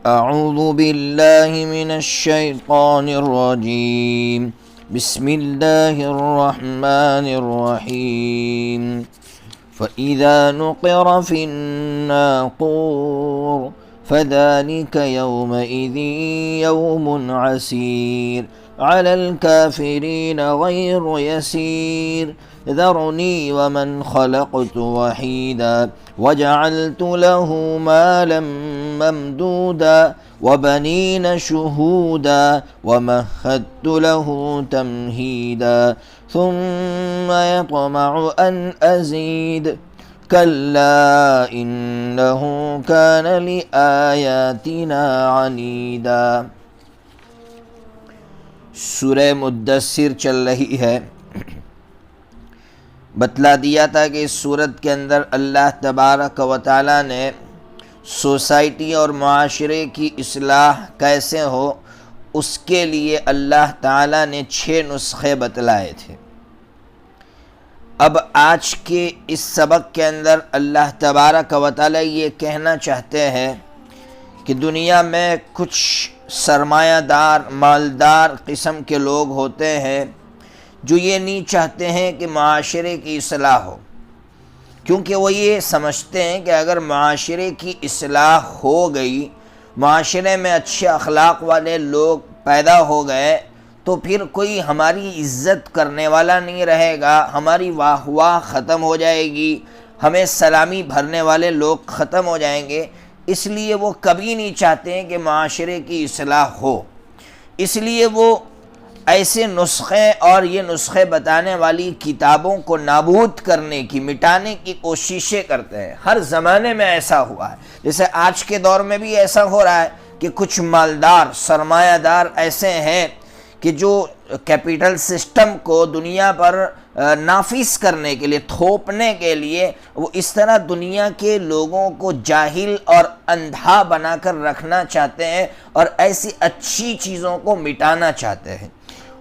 اعوذ باللہ من الشیطان الرجیم بسم اللہ الرحمن الرحیم فَإِذَا نُقِرَ فِي النَّاقُورِ فَذَلِكَ يَوْمَئِذٍ يَوْمٌ عَسِيرٌ عَلَى الْكَافِرِينَ غَيْرُ يَسِيرٌ ذَرْنِي وَمَنْ خَلَقْتُ وَحِيدًا وَجَعَلْتُ لَهُ مَالًا مَمْدُودًا وَبَنِينَ شُهُودًا وَمَهَّدتُّ لَهُ تَمْهِيدًا ثُمَّ يَطْمَعُ أَنْ أَزِيدَ كَلَّا إِنَّهُ كَانَ لِآيَاتِنَا عَنِيدًا۔ سورہ مدثر چل رہی ہے۔ بتلا دیا تھا کہ اس سورت کے اندر اللہ تبارک و تعالیٰ نے سوسائٹی اور معاشرے کی اصلاح کیسے ہو اس کے لیے اللہ تعالیٰ نے 6 نسخے بتلائے تھے۔ اب آج کے اس سبق کے اندر اللہ تبارک و تعالیٰ یہ کہنا چاہتے ہیں کہ دنیا میں کچھ سرمایہ دار مالدار قسم کے لوگ ہوتے ہیں جو یہ نہیں چاہتے ہیں کہ معاشرے کی اصلاح ہو، کیونکہ وہ یہ سمجھتے ہیں کہ اگر معاشرے کی اصلاح ہو گئی، معاشرے میں اچھے اخلاق والے لوگ پیدا ہو گئے تو پھر کوئی ہماری عزت کرنے والا نہیں رہے گا، ہماری واہ واہ ختم ہو جائے گی، ہمیں سلامی بھرنے والے لوگ ختم ہو جائیں گے۔ اس لیے وہ کبھی نہیں چاہتے ہیں کہ معاشرے کی اصلاح ہو، اس لیے وہ ایسے نسخے اور یہ نسخے بتانے والی کتابوں کو نابود کرنے کی، مٹانے کی کوششیں کرتے ہیں۔ ہر زمانے میں ایسا ہوا ہے، جیسے آج کے دور میں بھی ایسا ہو رہا ہے کہ کچھ مالدار سرمایہ دار ایسے ہیں کہ جو کیپٹل سسٹم کو دنیا پر نافذ کرنے کے لیے، تھوپنے کے لیے، وہ اس طرح دنیا کے لوگوں کو جاہل اور اندھا بنا کر رکھنا چاہتے ہیں اور ایسی اچھی چیزوں کو مٹانا چاہتے ہیں۔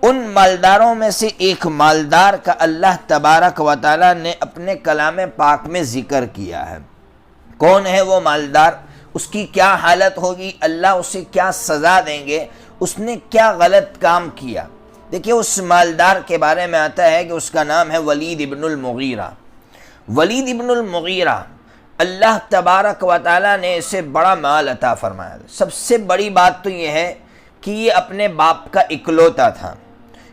ان مالداروں میں سے ایک مالدار کا اللہ تبارک و تعالیٰ نے اپنے کلام پاک میں ذکر کیا ہے۔ کون ہے وہ مالدار؟ اس کی کیا حالت ہوگی؟ اللہ اسے کیا سزا دیں گے؟ اس نے کیا غلط کام کیا؟ دیکھیں، اس مالدار کے بارے میں آتا ہے کہ اس کا نام ہے ولید ابن المغیرہ۔ ولید ابن المغیرہ، اللہ تبارک و تعالیٰ نے اسے بڑا مال عطا فرمایا۔ سب سے بڑی بات تو یہ ہے کہ یہ اپنے باپ کا اکلوتا تھا،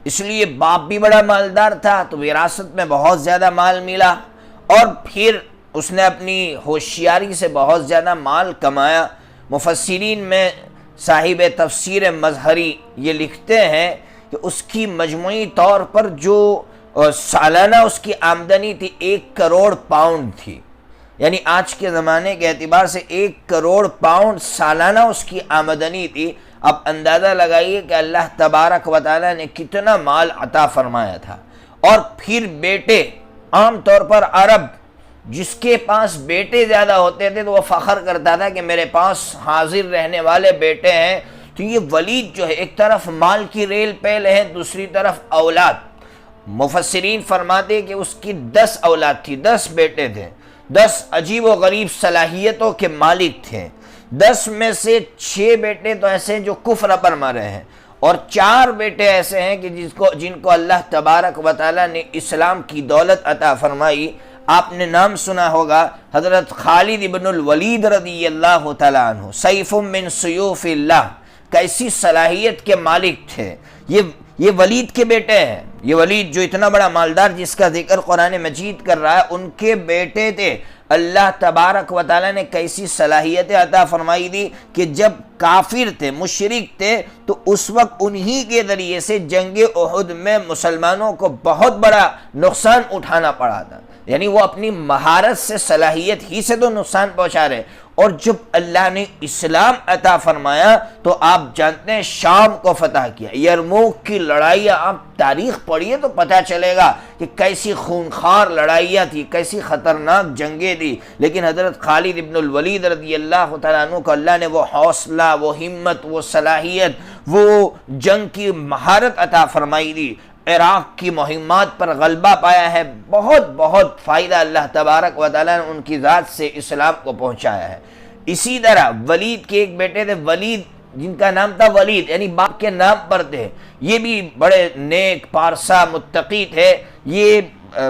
اس لیے باپ بھی بڑا مالدار تھا تو وراثت میں بہت زیادہ مال ملا، اور پھر اس نے اپنی ہوشیاری سے بہت زیادہ مال کمایا۔ مفسرین میں صاحب تفسیر مظہری یہ لکھتے ہیں کہ اس کی مجموعی طور پر جو سالانہ اس کی آمدنی تھی 1 کروڑ پاؤنڈ تھی، یعنی آج کے زمانے کے اعتبار سے 1 کروڑ پاؤنڈ سالانہ اس کی آمدنی تھی۔ اب اندازہ لگائیے کہ اللہ تبارک و تعالیٰ نے کتنا مال عطا فرمایا تھا۔ اور پھر بیٹے، عام طور پر عرب جس کے پاس بیٹے زیادہ ہوتے تھے تو وہ فخر کرتا تھا کہ میرے پاس حاضر رہنے والے بیٹے ہیں۔ تو یہ ولید جو ہے، ایک طرف مال کی ریل پیل ہے، دوسری طرف اولاد۔ مفسرین فرماتے کہ اس کی 10 اولاد تھی، 10 بیٹے تھے، 10 عجیب و غریب صلاحیتوں کے مالک تھے۔ 10 میں سے 6 بیٹے تو ایسے ہیں جو کفر پر مرے ہیں، اور 4 بیٹے ایسے ہیں کہ جن کو اللہ تبارک و تعالیٰ نے اسلام کی دولت عطا فرمائی۔ آپ نے نام سنا ہوگا حضرت خالد ابن الولید رضی اللہ تعالیٰ عنہ، سیف من سیوف اللہ، کیسی صلاحیت کے مالک تھے۔ یہ ولید کے بیٹے ہیں، یہ ولید جو اتنا بڑا مالدار جس کا ذکر قرآن مجید کر رہا ہے، ان کے بیٹے تھے۔ اللہ تبارک و تعالیٰ نے کیسی صلاحیتیں عطا فرمائی دی کہ جب کافر تھے، مشرک تھے، تو اس وقت انہی کے ذریعے سے جنگ احد میں مسلمانوں کو بہت بڑا نقصان اٹھانا پڑا تھا، یعنی وہ اپنی مہارت سے، صلاحیت ہی سے تو نقصان پہنچا رہے۔ اور جب اللہ نے اسلام عطا فرمایا تو آپ جانتے ہیں شام کو فتح کیا۔ یرموک کی لڑائیاں آپ تاریخ پڑھیے تو پتہ چلے گا کہ کیسی خونخوار لڑائیاں تھی، کیسی خطرناک جنگیں تھی، لیکن حضرت خالد ابن الولید رضی اللہ تعالیٰ عنہ کو اللہ نے وہ حوصلہ، وہ ہمت، وہ صلاحیت، وہ جنگ کی مہارت عطا فرمائی دی۔ عراق کی مہمات پر غلبہ پایا ہے، بہت بہت فائدہ اللہ تبارک و تعالیٰ نے ان کی ذات سے اسلام کو پہنچایا ہے۔ اسی طرح ولید کے ایک بیٹے تھے، ولید جن کا نام تھا ولید، یعنی باپ کے نام پر تھے، یہ بھی بڑے نیک پارسا متقی تھے، یہ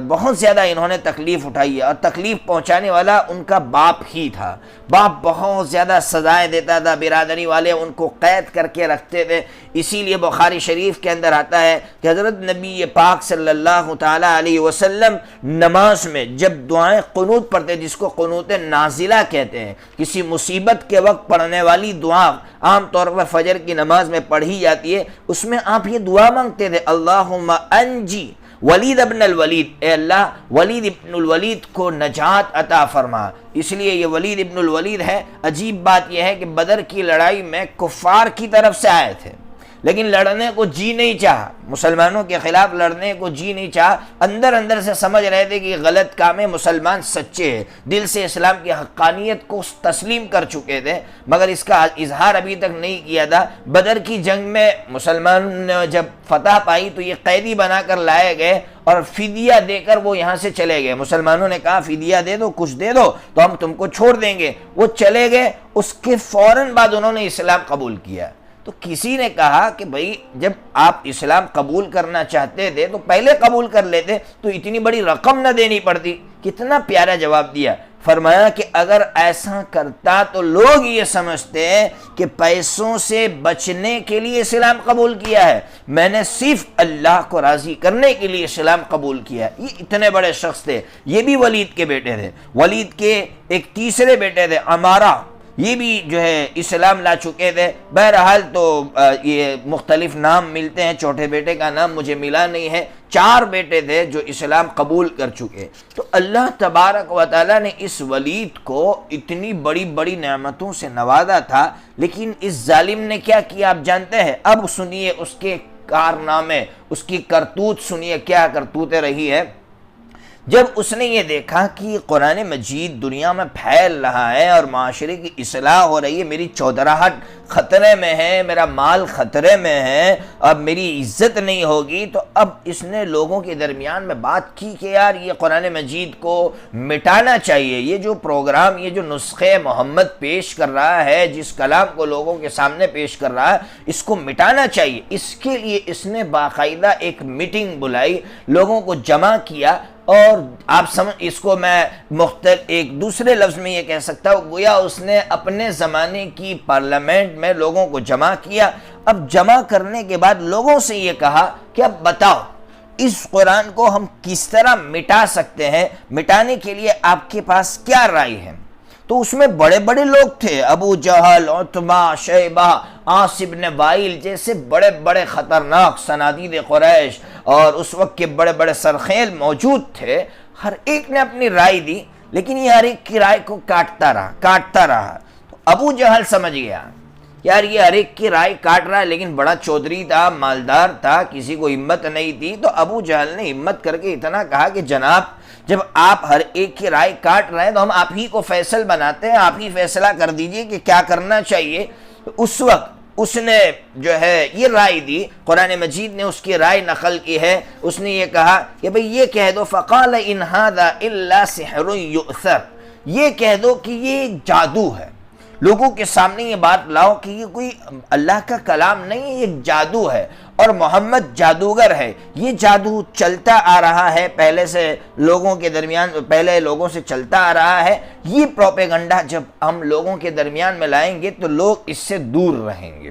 بہت زیادہ انہوں نے تکلیف اٹھائی ہے، اور تکلیف پہنچانے والا ان کا باپ ہی تھا۔ باپ بہت زیادہ سزائیں دیتا تھا، برادری والے ان کو قید کر کے رکھتے تھے۔ اسی لیے بخاری شریف کے اندر آتا ہے کہ حضرت نبی پاک صلی اللہ تعالیٰ علیہ وسلم نماز میں جب دعائیں قنوت پڑھتے، جس کو قنوت نازلہ کہتے ہیں، کسی مصیبت کے وقت پڑھنے والی دعا عام طور پر فجر کی نماز میں پڑھی جاتی ہے، اس میں آپ یہ دعا مانگتے تھے، اللہم انجی ولید ابن الولید، اے اللہ ولید ابن الولید کو نجات عطا فرما۔ اس لیے یہ ولید ابن الولید ہے۔ عجیب بات یہ ہے کہ بدر کی لڑائی میں کفار کی طرف سے آئے تھے، لیکن لڑنے کو جی نہیں چاہا، مسلمانوں کے خلاف لڑنے کو جی نہیں چاہا، اندر اندر سے سمجھ رہے تھے کہ غلط کام ہے، مسلمان سچے ہیں، دل سے اسلام کی حقانیت کو تسلیم کر چکے تھے، مگر اس کا اظہار ابھی تک نہیں کیا تھا۔ بدر کی جنگ میں مسلمانوں نے جب فتح پائی تو یہ قیدی بنا کر لائے گئے اور فدیہ دے کر وہ یہاں سے چلے گئے۔ مسلمانوں نے کہا فدیہ دے دو، کچھ دے دو تو ہم تم کو چھوڑ دیں گے، وہ چلے گئے۔ اس کے فوراً بعد انہوں نے اسلام قبول کیا۔ تو کسی نے کہا کہ بھئی جب آپ اسلام قبول کرنا چاہتے تھے تو پہلے قبول کر لیتے تو اتنی بڑی رقم نہ دینی پڑتی۔ کتنا پیارا جواب دیا، فرمایا کہ اگر ایسا کرتا تو لوگ یہ سمجھتے ہیں کہ پیسوں سے بچنے کے لیے اسلام قبول کیا ہے، میں نے صرف اللہ کو راضی کرنے کے لیے اسلام قبول کیا ہے۔ یہ اتنے بڑے شخص تھے، یہ بھی ولید کے بیٹے تھے۔ ولید کے ایک تیسرے بیٹے تھے عمارہ، یہ بھی جو ہے اسلام لا چکے تھے۔ بہرحال تو یہ مختلف نام ملتے ہیں، چوتھے بیٹے کا نام مجھے ملا نہیں ہے۔ 4 بیٹے تھے جو اسلام قبول کر چکے۔ تو اللہ تبارک و تعالیٰ نے اس ولید کو اتنی بڑی بڑی نعمتوں سے نوازا تھا، لیکن اس ظالم نے کیا کیا آپ جانتے ہیں؟ اب سنیے اس کے کارنامے، اس کی کرتوت سنیے، کیا کرتوتیں رہی ہے۔ جب اس نے یہ دیکھا کہ قرآن مجید دنیا میں پھیل رہا ہے اور معاشرے کی اصلاح ہو رہی ہے، میری چودراہٹ خطرے میں ہے، میرا مال خطرے میں ہے، اب میری عزت نہیں ہوگی، تو اب اس نے لوگوں کے درمیان میں بات کی کہ یار یہ قرآن مجید کو مٹانا چاہیے، یہ جو پروگرام، یہ جو نسخے محمد پیش کر رہا ہے، جس کلام کو لوگوں کے سامنے پیش کر رہا ہے، اس کو مٹانا چاہیے۔ اس کے لیے اس نے باقاعدہ ایک میٹنگ بلائی، لوگوں کو جمع کیا، اور آپ سمجھ، اس کو میں ایک دوسرے لفظ میں یہ کہہ سکتا ہوں، گویا اس نے اپنے زمانے کی پارلیمنٹ میں لوگوں کو جمع کیا۔ اب جمع کرنے کے بعد لوگوں سے یہ کہا کہ اب بتاؤ اس قرآن کو ہم کس طرح مٹا سکتے ہیں، مٹانے کے لیے آپ کے پاس کیا رائے ہے؟ تو اس میں بڑے بڑے لوگ تھے، ابو جہل، عتبہ، شیبہ، عاص بن وائل جیسے بڑے بڑے خطرناک صنادید قریش، اور اس وقت کے بڑے بڑے سرخیل موجود تھے۔ ہر ایک نے اپنی رائے دی، لیکن یہ ہر ایک کی رائے کو کاٹتا رہا۔ تو ابو جہل سمجھ گیا یار یہ ہر ایک کی رائے کاٹ رہا ہے، لیکن بڑا چودھری تھا، مالدار تھا، کسی کو ہمت نہیں تھی، تو ابو جہل نے ہمت کر کے اتنا کہا کہ جناب جب آپ ہر ایک کی رائے کاٹ رہے ہیں تو ہم آپ ہی کو فیصل بناتے ہیں، آپ ہی فیصلہ کر دیجئے کہ کیا کرنا چاہیے۔ اس وقت اس نے جو ہے یہ رائے دی، قرآن مجید نے اس کی رائے نقل کی ہے۔ اس نے یہ کہا کہ بھئی یہ کہہ دو فقال ان ھذا الا سحر یؤثر، یہ کہہ دو کہ یہ جادو ہے، لوگوں کے سامنے یہ بات لاؤ کہ یہ کوئی اللہ کا کلام نہیں ہے، یہ جادو ہے، اور محمد جادوگر ہے۔ یہ جادو چلتا آ رہا ہے پہلے سے، لوگوں کے درمیان پہلے لوگوں سے چلتا آ رہا ہے۔ یہ پروپیگنڈا جب ہم لوگوں کے درمیان میں لائیں گے تو لوگ اس سے دور رہیں گے۔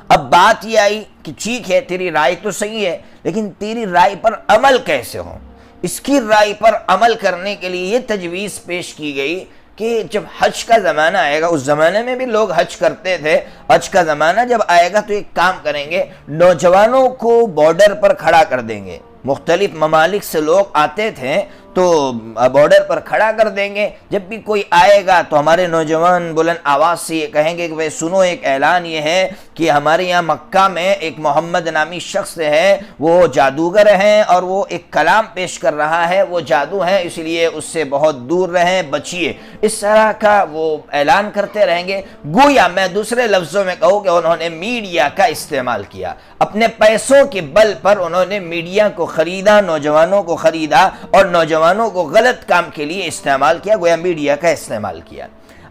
اب بات یہ آئی کہ ٹھیک ہے تیری رائے تو صحیح ہے، لیکن تیری رائے پر عمل کیسے ہو؟ اس کی رائے پر عمل کرنے کے لیے یہ تجویز پیش کی گئی کہ جب حج کا زمانہ آئے گا، اس زمانے میں بھی لوگ حج کرتے تھے، حج کا زمانہ جب آئے گا تو ایک کام کریں گے، نوجوانوں کو بارڈر پر کھڑا کر دیں گے۔ مختلف ممالک سے لوگ آتے تھے تو بارڈر پر کھڑا کر دیں گے، جب بھی کوئی آئے گا تو ہمارے نوجوان بلند آواز سے یہ کہیں گے کہ بھئی سنو، ایک اعلان یہ ہے کہ ہمارے یہاں مکہ میں ایک محمد نامی شخص ہے، وہ جادوگر ہیں اور وہ ایک کلام پیش کر رہا ہے، وہ جادو ہے، اس لیے اس سے بہت دور رہیں، بچیے۔ اس طرح کا وہ اعلان کرتے رہیں گے۔ گویا میں دوسرے لفظوں میں کہوں کہ انہوں نے میڈیا کا استعمال کیا، اپنے پیسوں کے بل پر انہوں نے میڈیا کو خریدا، نوجوانوں کو خریدا اور نوجوانوں کو غلط کام کے لیے استعمال کیا، گویا میڈیا کا استعمال کیا۔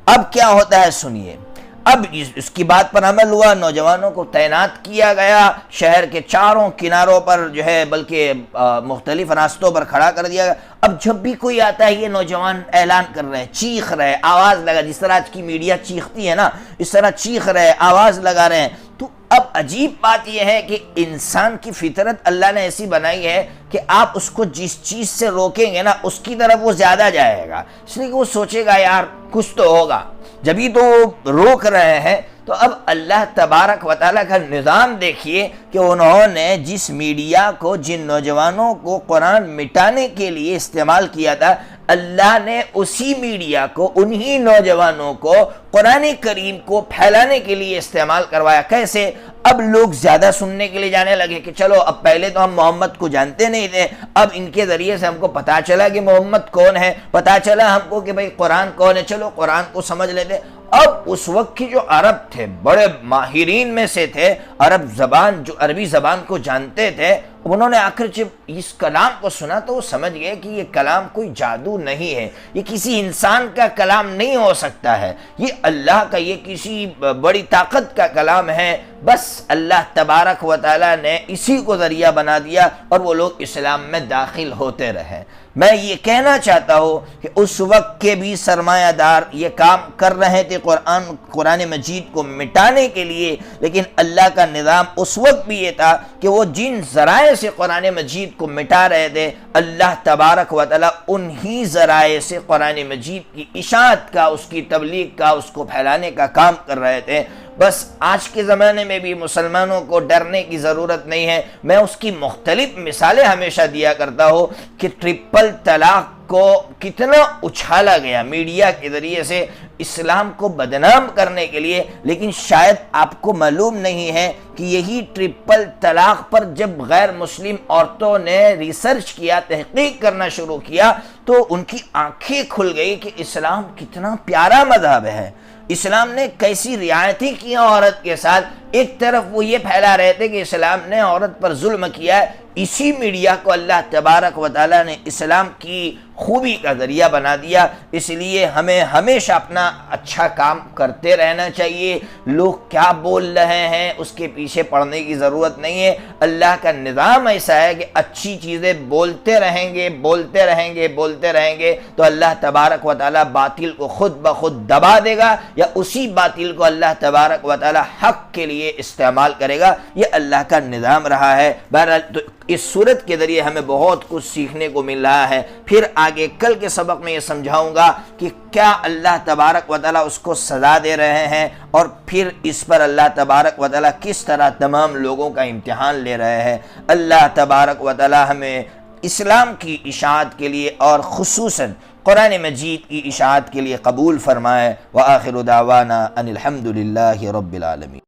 اب کیا ہوتا ہے سنیے، اب اس کی بات پر عمل ہوا، نوجوانوں کو تعینات کیا گیا، شہر کے چاروں کناروں پر جو ہے بلکہ مختلف راستوں پر کھڑا کر دیا گیا۔ اب جب بھی کوئی آتا ہے یہ نوجوان اعلان کر رہے ہیں، چیخ رہے ہیں، آواز لگا، جس طرح آج کی میڈیا چیختی ہے نا، اس طرح چیخ رہے ہیں، آواز لگا رہے ہیں۔ تو اب عجیب بات یہ ہے کہ انسان کی فطرت اللہ نے ایسی بنائی ہے کہ آپ اس کو جس چیز سے روکیں گے نا اس کی طرف وہ زیادہ جائے گا، اس لیے کہ وہ سوچے گا یار کچھ تو ہوگا، جبھی تو وہ روک رہے ہیں۔ تو اب اللہ تبارک و تعالیٰ کا نظام دیکھیے کہ انہوں نے جس میڈیا کو، جن نوجوانوں کو قرآن مٹانے کے لیے استعمال کیا تھا، اللہ نے اسی میڈیا کو، انہی نوجوانوں کو قرآن کریم کو پھیلانے کے لیے استعمال کروایا۔ کیسے؟ اب لوگ زیادہ سننے کے لیے جانے لگے کہ چلو اب پہلے تو ہم محمد کو جانتے نہیں تھے، اب ان کے ذریعے سے ہم کو پتا چلا کہ محمد کون ہے، پتا چلا ہم کو کہ بھئی قرآن کون ہے، چلو قرآن کو سمجھ لیتے۔ اب اس وقت کی جو عرب تھے، بڑے ماہرین میں سے تھے، عرب زبان، جو عربی زبان کو جانتے تھے، انہوں نے آخر جب اس کلام کو سنا تو وہ سمجھ گئے کہ یہ کلام کوئی جادو نہیں ہے، یہ کسی انسان کا کلام نہیں ہو سکتا ہے، یہ اللہ کا، یہ کسی بڑی طاقت کا کلام ہے۔ بس اللہ تبارک و تعالیٰ نے اسی کو ذریعہ بنا دیا اور وہ لوگ اسلام میں داخل ہوتے رہے۔ میں یہ کہنا چاہتا ہوں کہ اس وقت کے بھی سرمایہ دار یہ کام کر رہے تھے قرآن مجید کو مٹانے کے لیے، لیکن اللہ کا نظام اس وقت بھی یہ تھا کہ وہ جن ذرائع سے قرآن مجید کو مٹا رہے تھے، اللہ تبارک و تعالیٰ انہی ذرائع سے قرآن مجید کی اشاعت کا، اس کی تبلیغ کا، اس کو پھیلانے کا کام کر رہے تھے۔ بس آج کے زمانے میں بھی مسلمانوں کو ڈرنے کی ضرورت نہیں ہے۔ میں اس کی مختلف مثالیں ہمیشہ دیا کرتا ہوں کہ ٹرپل طلاق کو کتنا اچھالا گیا میڈیا کے ذریعے سے اسلام کو بدنام کرنے کے لیے، لیکن شاید آپ کو معلوم نہیں ہے کہ یہی ٹرپل طلاق پر جب غیر مسلم عورتوں نے ریسرچ کیا، تحقیق کرنا شروع کیا، تو ان کی آنکھیں کھل گئی کہ اسلام کتنا پیارا مذہب ہے، اسلام نے کیسی رعایتیں کی عورت کے ساتھ۔ ایک طرف وہ یہ پھیلا رہے تھے کہ اسلام نے عورت پر ظلم کیا ہے، اسی میڈیا کو اللہ تبارک و تعالیٰ نے اسلام کی خوبی کا ذریعہ بنا دیا۔ اس لیے ہمیں ہمیشہ اپنا اچھا کام کرتے رہنا چاہیے، لوگ کیا بول رہے ہیں اس کے پیچھے پڑنے کی ضرورت نہیں ہے۔ اللہ کا نظام ایسا ہے کہ اچھی چیزیں بولتے رہیں گے، بولتے رہیں گے، بولتے رہیں گے تو اللہ تبارک و تعالیٰ باطل کو خود بخود دبا دے گا، یا اسی باطل کو اللہ تبارک و تعالیٰ حق کے لیے استعمال کرے گا۔ یہ اللہ کا نظام رہا ہے۔ بہرحال تو اس صورت کے ذریعے ہمیں بہت کچھ سیکھنے کو مل رہا ہے۔ پھر آگے کل کے سبق میں یہ سمجھاؤں گا کہ کیا اللہ تبارک و تعالیٰ اس کو سزا دے رہے ہیں، اور پھر اس پر اللہ تبارک و تعالیٰ کس طرح تمام لوگوں کا امتحان لے رہے ہیں۔ اللہ تبارک و تعالیٰ ہمیں اسلام کی اشاعت کے لیے اور خصوصاً قرآن مجید کی اشاعت کے لیے قبول فرمائے۔ وآخر دعوانا ان الحمد للہ رب العالمین۔